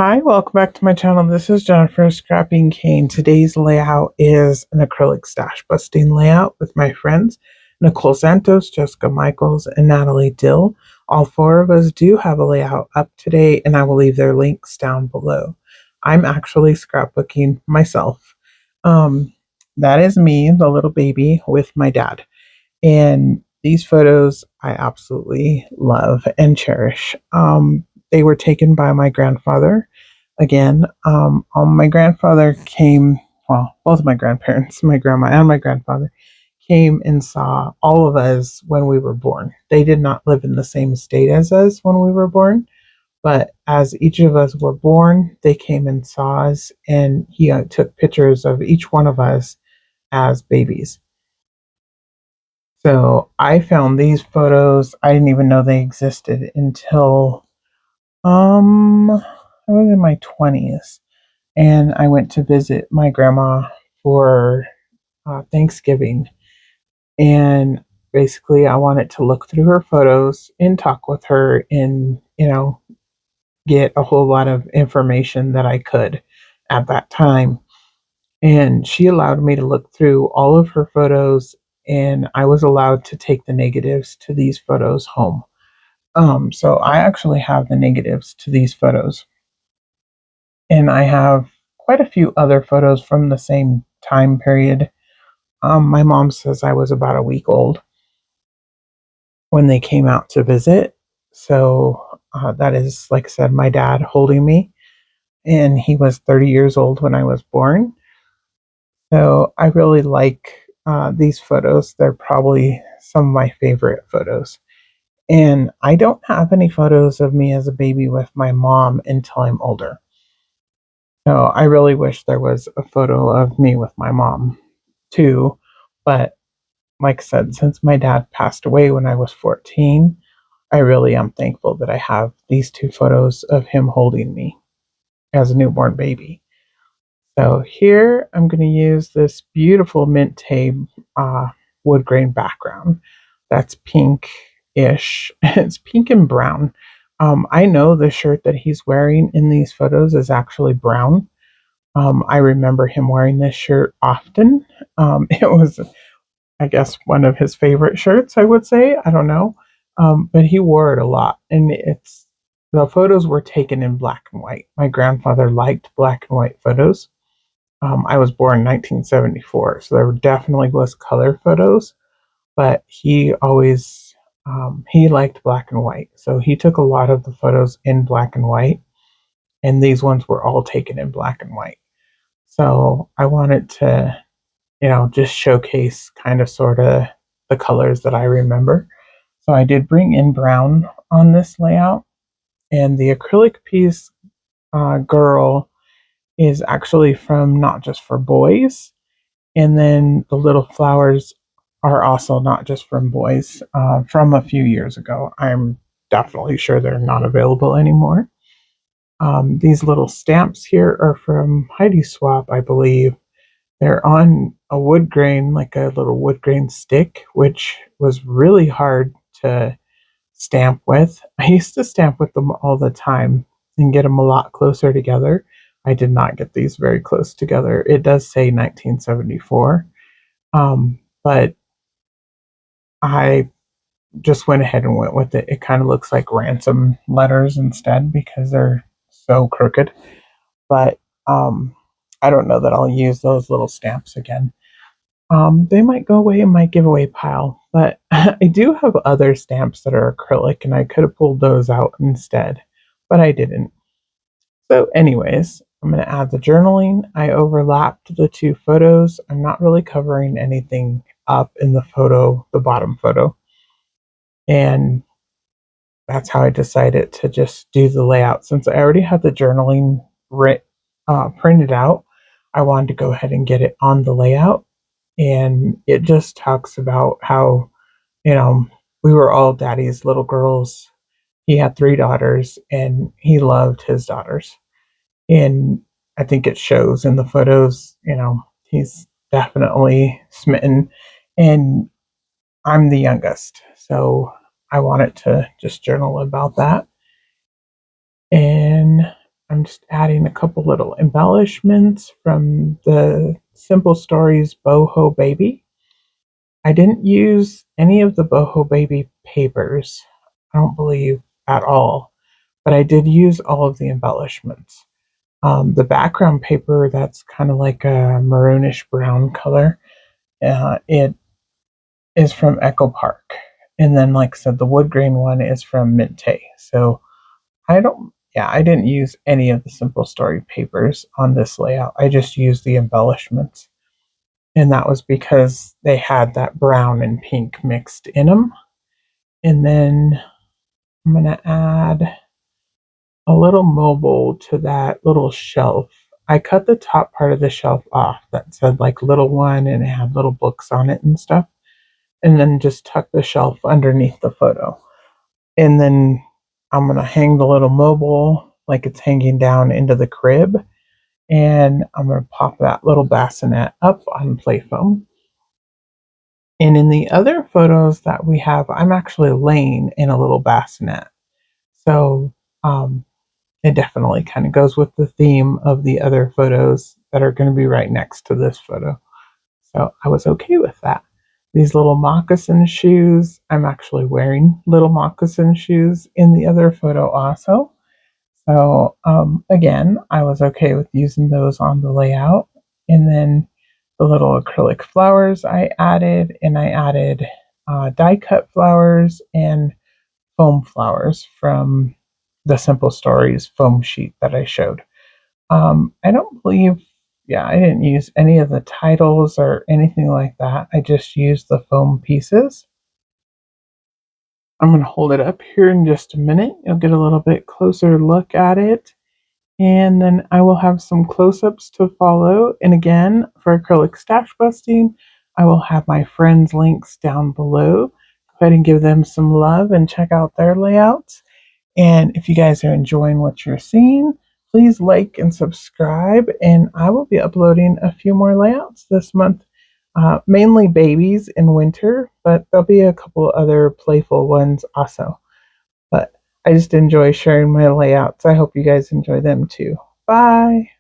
Hi, welcome back to my channel. This is Jennifer Scrapping Cane. Today's layout is an acrylic stash busting layout with my friends Nicole Santos, Jessica Michaels, and Natalie Dill. All four of us do have a layout up today, and I will leave their links down below. I'm actually scrapbooking myself. Um, that is me, the little baby, with my dad. And these photos I absolutely love and cherish. They were taken by my grandfather. Again, my grandfather came, well, both of my grandparents, my grandma and my grandfather, came and saw all of us when we were born. They did not live in the same state as us when we were born, but as each of us were born, they came and saw us, and he took pictures of each one of us as babies. So I found these photos. I didn't even know they existed until I was in my 20s, and I went to visit my grandma for Thanksgiving. And basically, I wanted to look through her photos and talk with her and, get a whole lot of information that I could at that time. And she allowed me to look through all of her photos, and I was allowed to take the negatives to these photos home. So I actually have the negatives to these photos, and I have quite a few other photos from the same time period. My mom says I was about a week old when they came out to visit. So that is, like I said, my dad holding me, and he was 30 years old when I was born. So I really like these photos. They're probably some of my favorite photos. And I don't have any photos of me as a baby with my mom until I'm older. So I really wish there was a photo of me with my mom too. But like I said, since my dad passed away when I was 14, I really am thankful that I have these two photos of him holding me as a newborn baby. So here I'm going to use this beautiful mint tape wood grain background. That's pink-ish. It's pink and brown. I know the shirt that he's wearing in these photos is actually brown. I remember him wearing this shirt often. It was, I guess, one of his favorite shirts, I would say. I don't know. But he wore it a lot. And the photos were taken in black and white. My grandfather liked black and white photos. I was born in 1974, so there definitely was color photos, but he always he liked black and white, so he took a lot of the photos in black and white, and these ones were all taken in black and white. So I wanted to, just showcase kind of sort of the colors that I remember. So I did bring in brown on this layout, and the acrylic piece girl is actually from Not Just for Boys. And then the little flowers are also not just from boys, from a few years ago. I'm definitely sure they're not available anymore. These little stamps here are from Heidi Swap, I believe. They're on a wood grain, like a little wood grain stick, which was really hard to stamp with. I used to stamp with them all the time and get them a lot closer together. I did not get these very close together. It does say 1974. But I just went ahead and went with it. It kind of looks like ransom letters instead because they're so crooked. But I don't know that I'll use those little stamps again. They might go away in my giveaway pile, but I do have other stamps that are acrylic, and I could have pulled those out instead, but I didn't. So, anyways, I'm going to add the journaling. I overlapped the two photos. I'm not really covering anything up in the photo, the bottom photo. And that's how I decided to just do the layout. Since I already had the journaling printed out, I wanted to go ahead and get it on the layout. And it just talks about how, you know, we were all daddy's little girls. He had three daughters, and he loved his daughters. And I think it shows in the photos, he's definitely smitten. And I'm the youngest, so I wanted to just journal about that. And I'm I'm just adding a couple little embellishments from the Simple Stories Boho Baby. I didn't use any of the Boho Baby papers, I don't believe at all, but I did use all of the embellishments. The background paper, that's kind of like a maroonish brown color. It is from Echo Park. And then, like I said, the wood grain one is from Minte. So I didn't use any of the Simple Story papers on this layout. I just used the embellishments. And that was because they had that brown and pink mixed in them. And then I'm going to add a little mobile to that little shelf. I cut the top part of the shelf off that said like little one and it had little books on it and stuff. And then just tuck the shelf underneath the photo. And then I'm going to hang the little mobile like it's hanging down into the crib. And I'm going to pop that little bassinet up on play foam. And in the other photos that we have, I'm actually laying in a little bassinet. So it definitely kind of goes with the theme of the other photos that are going to be right next to this photo. So I was okay with that. These little moccasin shoes, I'm actually wearing little moccasin shoes in the other photo also. So again, I was okay with using those on the layout. And then the little acrylic flowers I added, and I added die cut flowers and foam flowers from the Simple Stories foam sheet that I showed. I don't believe, yeah, I didn't use any of the titles or anything like that. I just used the foam pieces. I'm going to hold it up here in just a minute. You'll get a little bit closer look at it. And then I will have some close-ups to follow. And again, for acrylic stash busting, I will have my friends' links down below. Go ahead and give them some love and check out their layouts. And if you guys are enjoying what you're seeing, please like and subscribe. And I will be uploading a few more layouts this month, mainly babies in winter, but there'll be a couple other playful ones also. But I just enjoy sharing my layouts. I hope you guys enjoy them too. Bye.